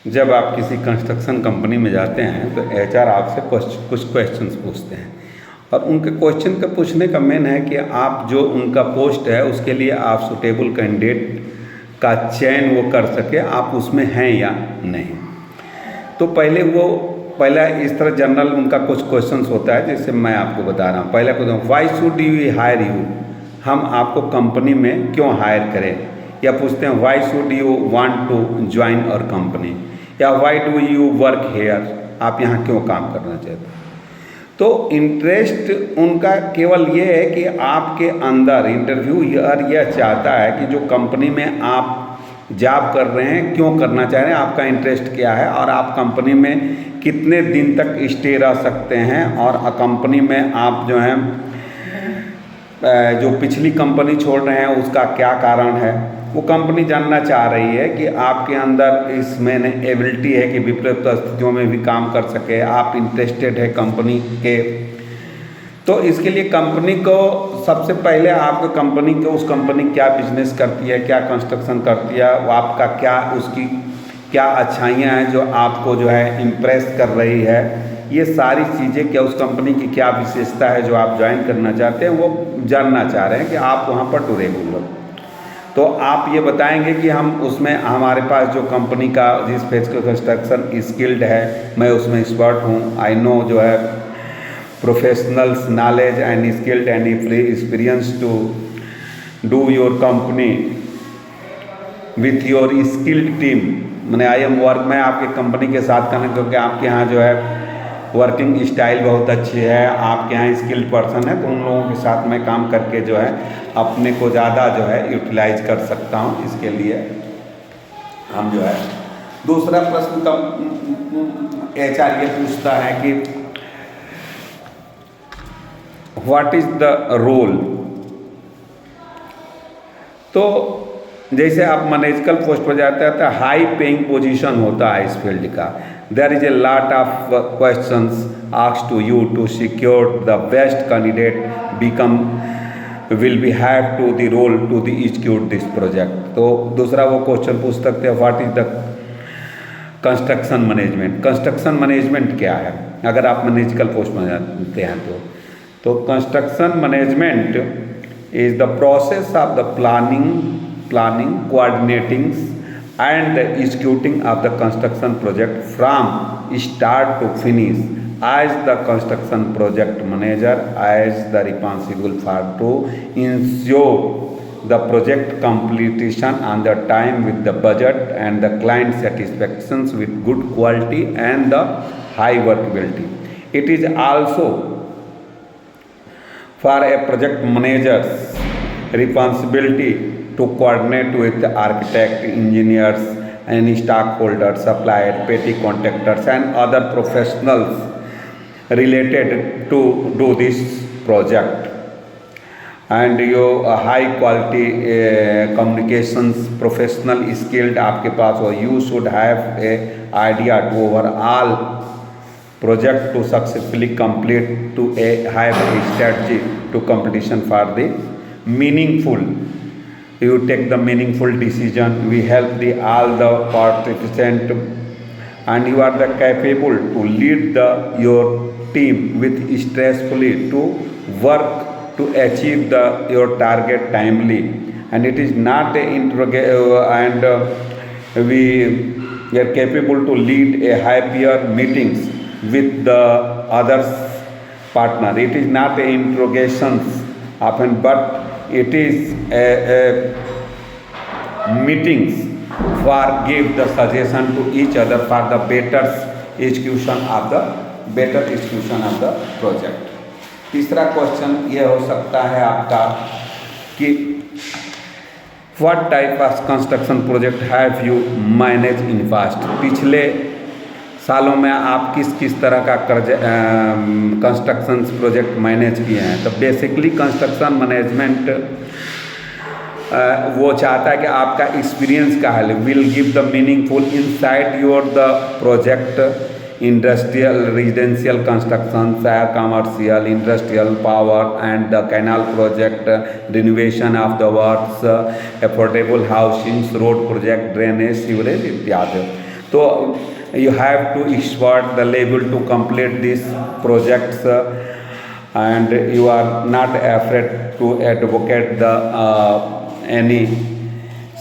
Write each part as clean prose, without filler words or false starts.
जब आप किसी कंस्ट्रक्शन कंपनी में जाते हैं तो एचआर आपसे कुछ क्वेश्चंस पूछते हैं और उनके क्वेश्चन का पूछने का मेन है कि आप जो उनका पोस्ट है उसके लिए आप सुटेबल कैंडिडेट का चयन वो कर सके, आप उसमें हैं या नहीं। तो पहला इस तरह जनरल उनका कुछ क्वेश्चंस होता है, जैसे मैं आपको बता रहा हूँ। पहला question, why should you hire you, हम आपको कंपनी में क्यों हायर करें। या पूछते हैं why should you want to join our company, या why do you work here, आप यहाँ क्यों काम करना चाहते हैं। तो इंटरेस्ट उनका केवल ये है कि आपके अंदर इंटरव्यूअर यह चाहता है कि जो कंपनी में आप जॉब कर रहे हैं क्यों करना चाह रहे हैं, आपका इंटरेस्ट क्या है और आप कंपनी में कितने दिन तक स्टे रह सकते हैं, और कंपनी में आप जो हैं जो पिछली कंपनी छोड़ रहे हैं उसका क्या कारण है। वो कंपनी जानना चाह रही है कि आपके अंदर इसमें एबिलिटी है कि विपरीत परिस्थितियों में भी काम कर सके, आप इंटरेस्टेड है कंपनी के। तो इसके लिए कंपनी को सबसे पहले आपको कंपनी को, उस कंपनी क्या बिजनेस करती है, क्या कंस्ट्रक्शन करती है, वो आपका क्या, उसकी क्या अच्छाइयाँ हैं जो आपको जो है इम्प्रेस कर रही है, ये सारी चीज़ें, क्या उस कंपनी की क्या विशेषता है जो आप ज्वाइन करना चाहते हैं, वो जानना चाह रहे हैं कि आप वहाँ पर डूरेबल। तो आप ये बताएंगे कि हम उसमें, हमारे पास जो कंपनी का जिस फेज का कंस्ट्रक्शन स्किल्ड है मैं उसमें एक्सपर्ट हूँ, आई नो जो है professionals knowledge and skilled and experience to do your company with your skilled team. मैंने आई एम वर्क, मैं आपकी कंपनी के साथ करना, क्योंकि आपके यहाँ जो है वर्किंग स्टाइल बहुत अच्छी है, आपके यहाँ स्किल्ड पर्सन है, तो उन लोगों के साथ मैं काम करके जो है अपने को ज़्यादा जो है यूटिलाइज कर सकता हूँ। इसके लिए हम जो है दूसरा प्रश्न का एचआर ये पूछता है कि व्हाट इज द रोल। तो जैसे आप मैनेजरल पोस्ट पर जाते हैं तो हाई पेइंग पोजीशन होता है इस फील्ड का। There is a lot of questions asked to you to secure the best candidate become will be have to the role to the execute this project. तो दूसरा वो क्वेश्चन पूछ सकते हैं what is the construction management. Construction management क्या है, अगर आप मैनेजरल पोस्ट में जाते हैं तो construction management is the process of the planning, coordinating and executing of the construction project from start to finish, as the construction project manager is the responsible for to ensure the project completion on the time with the budget and the client satisfactions with good quality and the high workability. It is also for a project manager's responsibility to coordinate with the architect, engineers and stockholders, suppliers, petty contractors and other professionals related to do this project. And your high quality communications professional skilled आपके पास हो, you should have a idea to overall project to successfully complete to a have a strategy to completion for the meaningful. You take the meaningful decision, we help the all the participants, and you are the capable to lead your team with stressfully to work to achieve your target timely. And it is not a we are capable to lead a happier meetings with the others partner. It is not a interrogations often, but it is a meetings for give the suggestion to each other for the better execution of the project. तीसरा question ये हो सकता है आपका कि what type of construction project have you manage in past. पिछले सालों में आप किस किस तरह का कंस्ट्रक्शन प्रोजेक्ट मैनेज किए हैं। तो बेसिकली कंस्ट्रक्शन मैनेजमेंट वो चाहता है कि आपका एक्सपीरियंस का है, will give the meaningful insight your the project, industrial residential construction, commercial, industrial, power and the canal project, renovation of the works, affordable housing, road project, drainage, sewerage इत्यादि। So you have to expert the level to complete these projects, and you are not afraid to advocate the any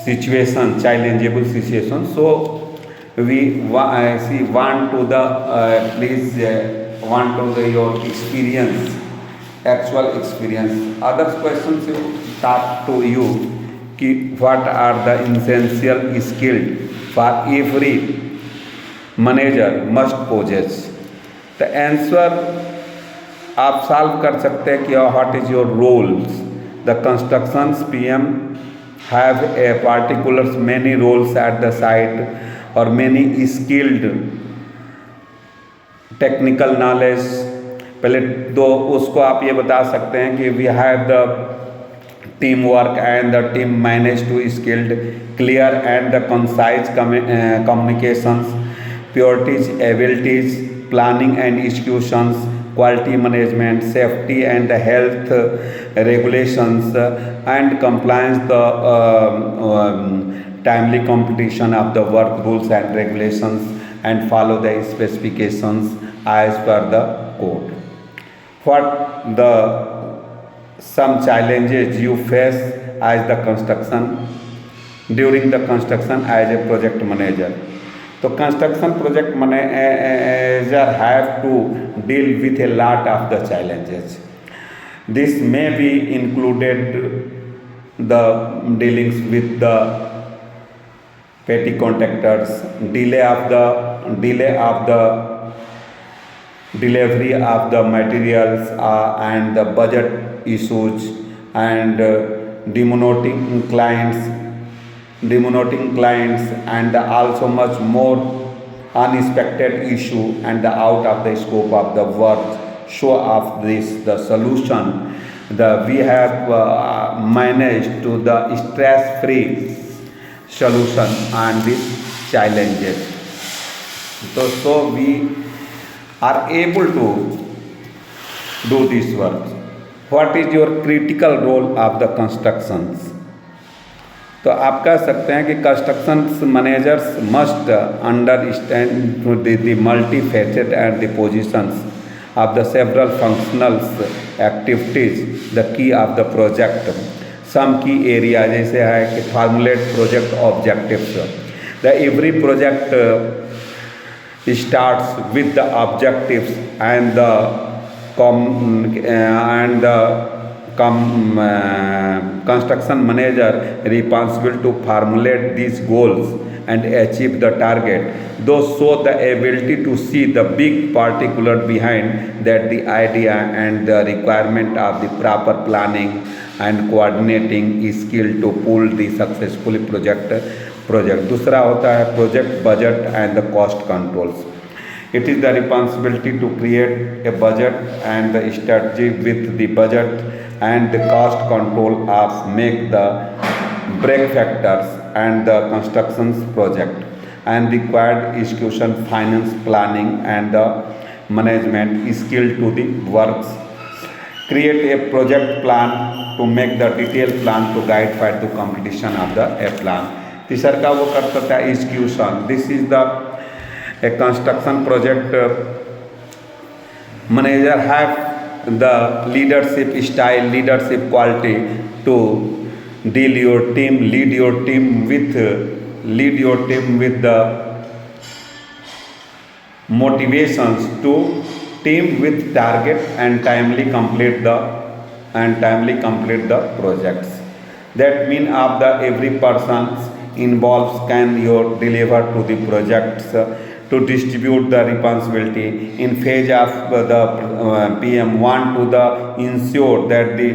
situation, challengeable situation. So see want to the please want to the your experience, actual experience. Other questions you talk to you कि what are the essential skills for every manager must possess. The answer आप solve कर सकते हैं कि what is your roles. The constructions PM have a particulars many roles at the site और many skilled technical knowledge. पहले तो उसको आप ये बता सकते हैं कि we have the team work and the team manage to skilled clear and the concise communications purities abilities planning and executions quality management, safety and health regulations, and compliance the timely completion of the work rules and regulations, and follow the specifications as per the code. What the some challenges you face as the construction during the construction as a project manager. तो construction project manager have to deal with a lot of the challenges. This may be included the dealings with the petty contractors, delay of the delivery of the materials and the budget issues and demoting clients and also much more unexpected issue and out of the scope of the work. Show of this the solution we have managed to the stress-free solution on these challenges. So we are able to do this work. What is your critical role of the constructions? तो आप कह सकते हैं कि construction managers must understand the multifaceted and the positions of the several functionals activities the key of the project. Some key area जैसे है कि formulate project objectives. The every project starts with the objectives and the construction manager responsible to formulate these goals and achieve the target. Those show the ability to see the big particular behind that the idea and the requirement of the proper planning and coordinating skill to pull the successfully project. दूसरा होता है project budget and the cost controls. It is the responsibility to create a budget and the strategy with the budget and the cost control of make the break factors and the constructions project and required execution finance planning and the management skill to the works. Create a project plan to make the detailed plan to guide for the completion of the a plan. तीसरा का वो कर सकता है execution. This is the a construction project manager have the leadership style, leadership quality to lead your team with the motivations to team with target and timely complete the projects. That mean of the every person involved can your deliver to the projects to distribute the responsibility in phase of the PM want to the ensure that the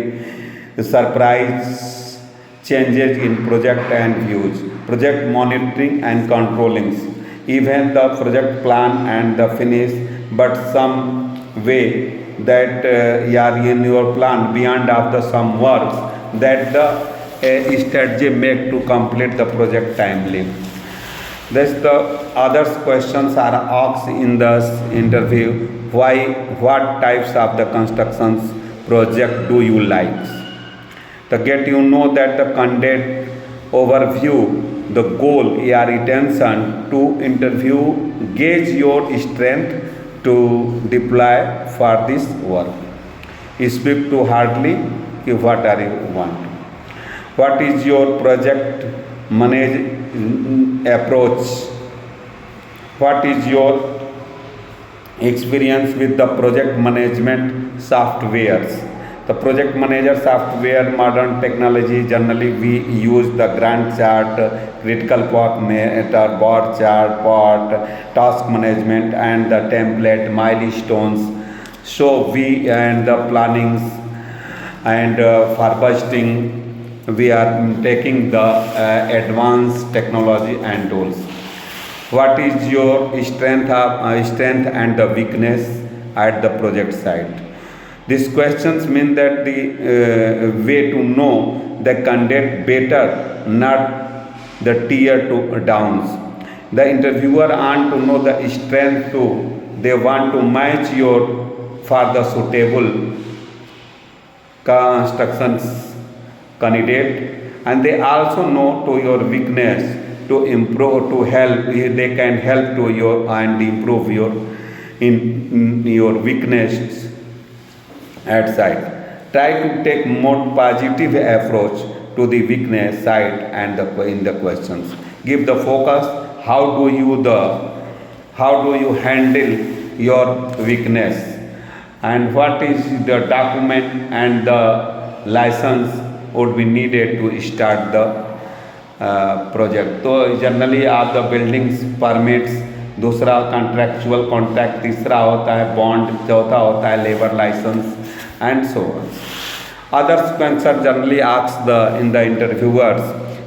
surprise changes in project and views, project monitoring and controlling, even the project plan and the finish, but some way that in your plan beyond of the some works that the strategy make to complete the project timely. Thus the other questions are asked in the interview. What types of the constructions project do you like? To get you know that the candidate overview, the goal या retention to interview, gauge your strength to deploy for this work. Speak to hardly what are you want. What is your project manage approach? What is your experience with the project management softwares? The project manager software, modern technology, generally we use the Gantt chart, critical path meter, bar chart, part, task management and the template, milestones. So we and the plannings and for budgeting, we are taking the advanced technology and tools. What is your strength and the weakness at the project site? These questions mean that the way to know the candidate better, not the tier to downs. The interviewer want to know the strength too. They want to match your for the suitable constructions candidate, and they also know to your weakness to improve to help. They can help to your and improve your in your weakness at side. Try to take more positive approach to the weakness side and in the questions. Give the focus. How do you handle your weakness, and what is the document and the license would be needed to start the project. तो generally आप the buildings permits, दूसरा contractual contract, तीसरा होता है bond, चौथा होता है labour licence and so on. Others questions generally ask in the interviewers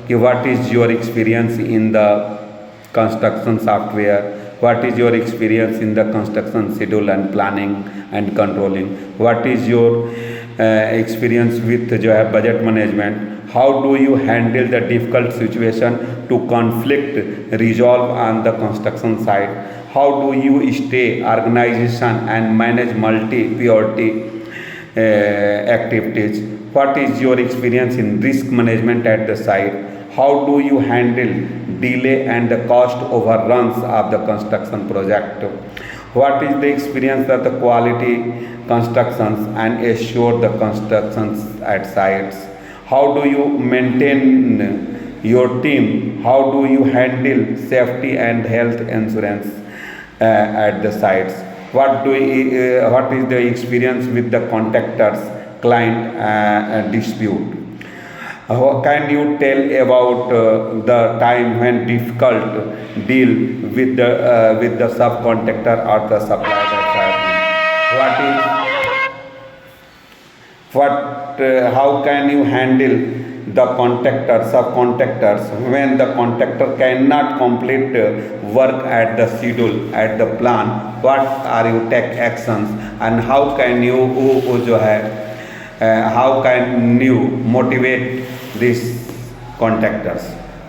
कि what is your experience in the construction software, what is your experience in the construction schedule and planning and controlling, what is your experience with जो है budget management, how do you handle the difficult situation to conflict resolve on the construction site, how do you stay organization and manage multi-priority activities, what is your experience in risk management at the site, how do you handle delay and the cost overruns of the construction project, what is the experience of the quality constructions and assure the constructions at sites, how do you maintain your team, how do you handle safety and health insurance at the sites, what is the experience with the contractors client dispute, can you tell about the time when difficult deal with the subcontractor or the supplier how can you handle the subcontractors when the contractor cannot complete work at the schedule at the plan, what are you take actions and how can you how can you motivate these contractors,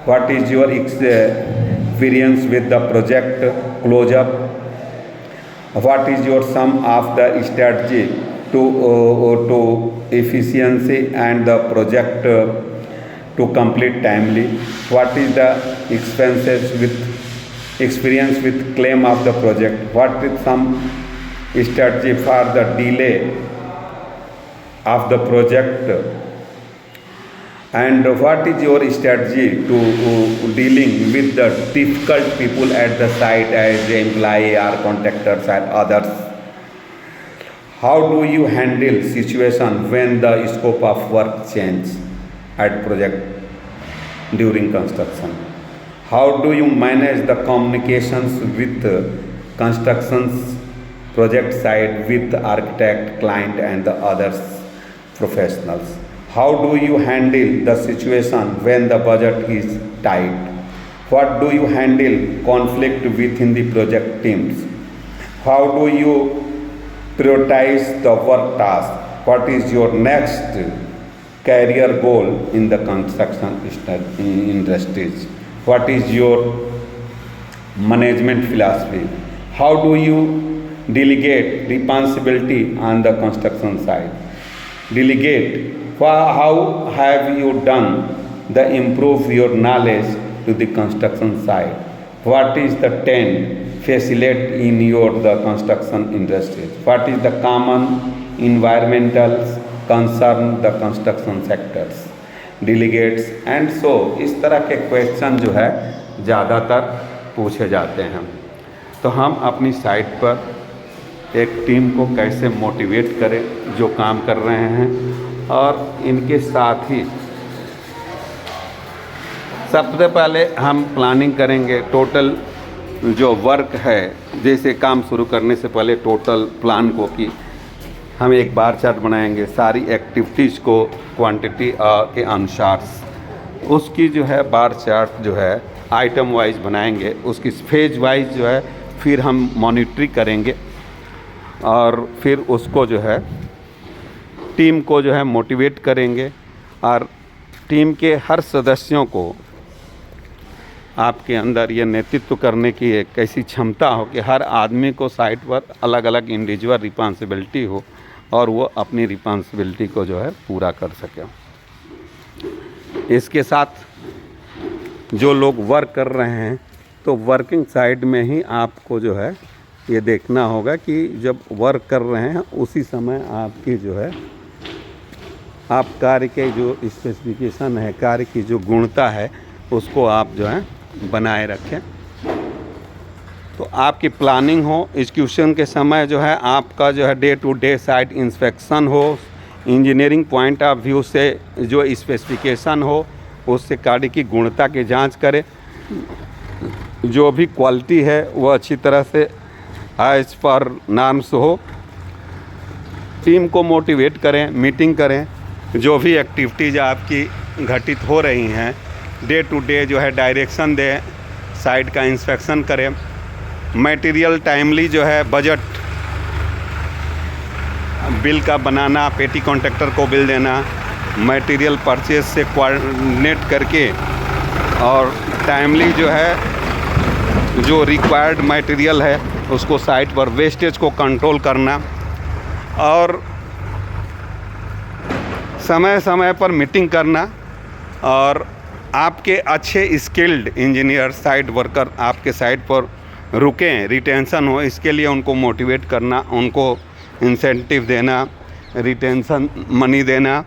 what is your experience with the project closure, what is your sum of the strategy to efficiency and the project to complete timely, what is the experience with claim of the project, what is some strategy for the delay of the project, and what is your strategy to dealing with the difficult people at the site as the employee or contractors and others, how do you handle situation when the scope of work change at project during construction, how do you manage the communications with constructions project site with architect, client and the others professionals, how do you handle the situation when the budget is tight, what do you handle conflict within the project teams, how do you prioritize the work task, what is your next career goal in the construction industries, what is your management philosophy, how do you delegate responsibility on the construction side, delegate how have you done the improve your knowledge to the construction site. What is the trend facilitate in your the construction industry? What is the common environmental concern the construction sectors? Delegates and so इस तरह के question जो है ज़्यादातर पूछे जाते हैं। तो हम अपनी साइट पर एक टीम को कैसे मोटिवेट करें जो काम कर रहे हैं, और इनके साथ ही सबसे पहले हम प्लानिंग करेंगे टोटल जो वर्क है। जैसे काम शुरू करने से पहले टोटल प्लान को कि हम एक बार चार्ट बनाएंगे सारी एक्टिविटीज़ को क्वांटिटी के अनुसार, उसकी जो है बार चार्ट जो है आइटम वाइज बनाएंगे, उसकी फेज वाइज जो है फिर हम मॉनिटरिंग करेंगे, और फिर उसको जो है टीम को जो है मोटिवेट करेंगे, और टीम के हर सदस्यों को आपके अंदर ये नेतृत्व करने की एक ऐसी क्षमता हो कि हर आदमी को साइट पर अलग अलग इंडिविजुअल रिस्पॉन्सिबिलिटी हो और वो अपनी रिस्पॉन्सिबिलिटी को जो है पूरा कर सके। इसके साथ जो लोग वर्क कर रहे हैं तो वर्किंग साइड में ही आपको जो है ये देखना होगा कि जब वर्क कर रहे हैं उसी समय आपकी जो है आप कार्य के जो स्पेसिफिकेशन है, कार्य की जो गुणता है, उसको आप जो है बनाए रखें। तो आपकी प्लानिंग हो, एग्जीक्यूशन के समय जो है आपका जो है day to day site inspection हो, इंजीनियरिंग पॉइंट ऑफ व्यू से जो स्पेसिफिकेशन हो उससे कार्य की गुणता की जांच करें, जो भी क्वालिटी है वो अच्छी तरह से एज पर नॉर्म्स हो। टीम को मोटिवेट करें, मीटिंग करें, जो भी एक्टिविटीज़ आपकी घटित हो रही हैं डे टू डे जो है डायरेक्शन दें, साइट का इंस्पेक्शन करें, मटेरियल टाइमली जो है बजट बिल का बनाना, पेटी कॉन्ट्रैक्टर को बिल देना, मटेरियल परचेज से कोऑर्डिनेट करके और टाइमली जो है जो रिक्वायर्ड मटेरियल है उसको साइट पर वेस्टेज को कंट्रोल करना, और समय समय पर मीटिंग करना, और आपके अच्छे स्किल्ड इंजीनियर साइट वर्कर आपके साइट पर रुकें, रिटेंशन हो, इसके लिए उनको मोटिवेट करना, उनको इंसेंटिव देना, रिटेंशन मनी देना,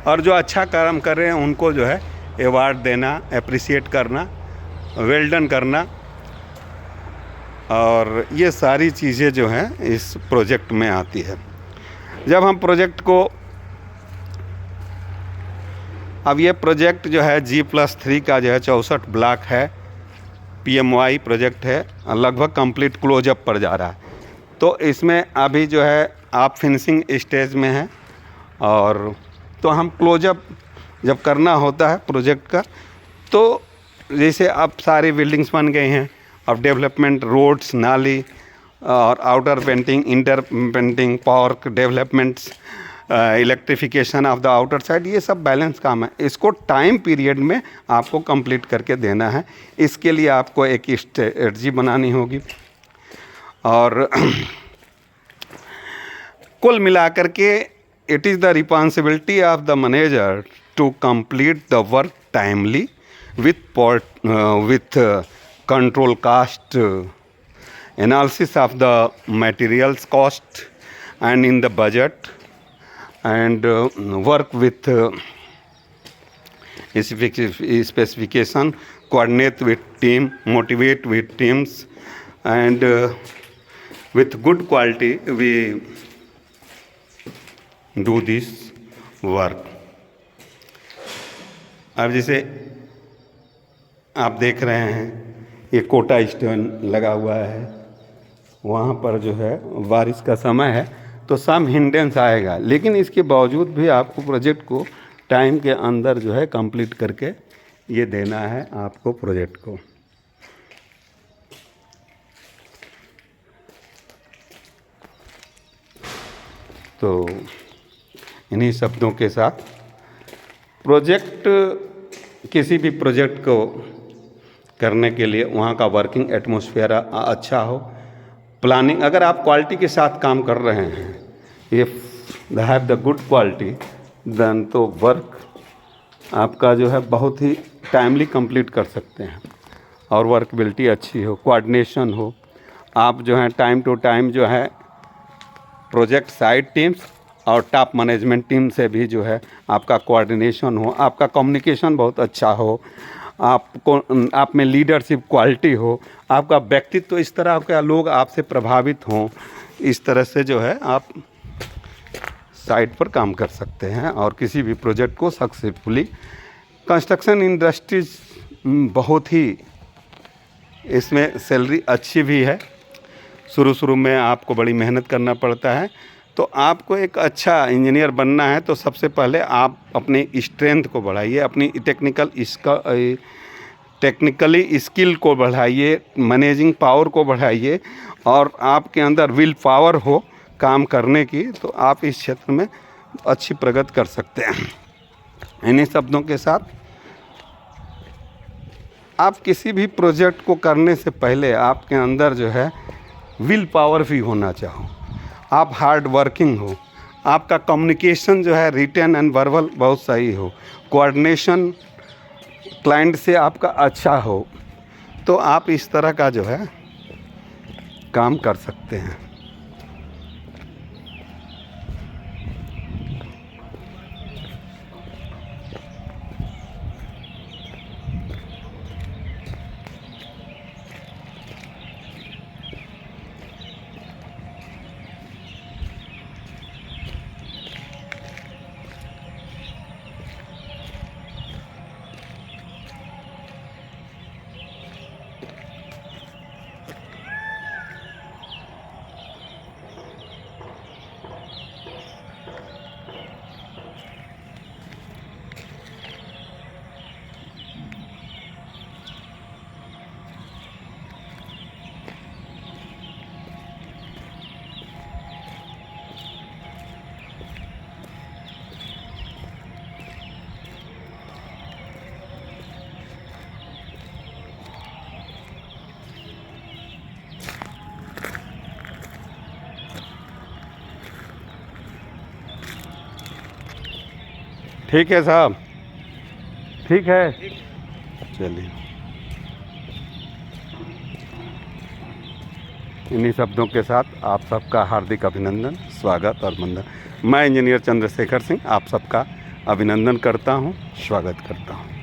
और जो अच्छा काम कर रहे हैं उनको जो है अवार्ड देना, अप्रिशिएट करना, वेल डन करना। और ये सारी चीज़ें जो हैं इस प्रोजेक्ट में आती है। जब हम प्रोजेक्ट को, अब ये प्रोजेक्ट जो है G+3 का जो है 64 ब्लॉक है, PMY प्रोजेक्ट है, लगभग कंप्लीट क्लोजअप पर जा रहा है। तो इसमें अभी जो है आप फिनिशिंग स्टेज में हैं, और तो हम क्लोजअप जब करना होता है प्रोजेक्ट का, तो जैसे अब सारी बिल्डिंग्स बन गई हैं, अब डेवलपमेंट, रोड्स, नाली और outer painting, inter painting, park developments, electrification of the outer side, ये सब बैलेंस काम है। इसको टाइम पीरियड में आपको कंप्लीट करके देना है। इसके लिए आपको एक स्ट्रेटजी बनानी होगी, और कुल मिलाकर के it is the responsibility of the manager to complete the work timely with control cost analysis of the materials cost and in the budget, and work with specification, coordinate with team, motivate with teams, and with good quality we do this work। अब जैसे आप देख रहे हैं ये Kota stone लगा हुआ है, वहाँ पर जो है बारिश का समय है तो सम हिंडेंस आएगा, लेकिन इसके बावजूद भी आपको प्रोजेक्ट को टाइम के अंदर जो है कंप्लीट करके ये देना है आपको प्रोजेक्ट को। तो इन्हीं शब्दों के साथ प्रोजेक्ट, किसी भी प्रोजेक्ट को करने के लिए वहाँ का वर्किंग एटमॉस्फेयर अच्छा हो, प्लानिंग, अगर आप क्वालिटी के साथ काम कर रहे हैं, if they have the good quality then तो वर्क आपका जो है बहुत ही टाइमली कंप्लीट कर सकते हैं और वर्कबिलिटी अच्छी हो, कोऑर्डिनेशन हो। आप जो है टाइम टू टाइम जो है प्रोजेक्ट साइड टीम्स और टॉप मैनेजमेंट टीम से भी जो है आपका कोऑर्डिनेशन हो, आपका कम्युनिकेशन बहुत अच्छा हो, आप में लीडरशिप क्वालिटी हो, आपका व्यक्तित्व इस तरह का लोग आपसे प्रभावित हों, इस तरह से जो है आप साइट पर काम कर सकते हैं और किसी भी प्रोजेक्ट को सक्सेसफुली। कंस्ट्रक्शन इंडस्ट्रीज बहुत ही इसमें सैलरी अच्छी भी है। शुरू में आपको बड़ी मेहनत करना पड़ता है। तो आपको एक अच्छा इंजीनियर बनना है तो सबसे पहले आप अपनी स्ट्रेंथ को बढ़ाइए, अपनी टेक्निकली स्किल को बढ़ाइए, मैनेजिंग पावर को बढ़ाइए और आपके अंदर विल पावर हो काम करने की, तो आप इस क्षेत्र में अच्छी प्रगति कर सकते हैं। इन्हीं शब्दों के साथ आप किसी भी प्रोजेक्ट को करने से पहले आपके अंदर जो है विल पावर भी होना चाहिए, आप हार्ड वर्किंग हो, आपका कम्युनिकेशन जो है रिटन एंड वर्बल बहुत सही हो, कोऑर्डिनेशन क्लाइंट से आपका अच्छा हो, तो आप इस तरह का जो है काम कर सकते हैं। ठीक है साहब, ठीक है, चलिए। इन्हीं शब्दों के साथ आप सबका हार्दिक अभिनंदन, स्वागत और वंदन। मैं इंजीनियर चंद्रशेखर सिंह आप सबका अभिनंदन करता हूं, स्वागत करता हूं।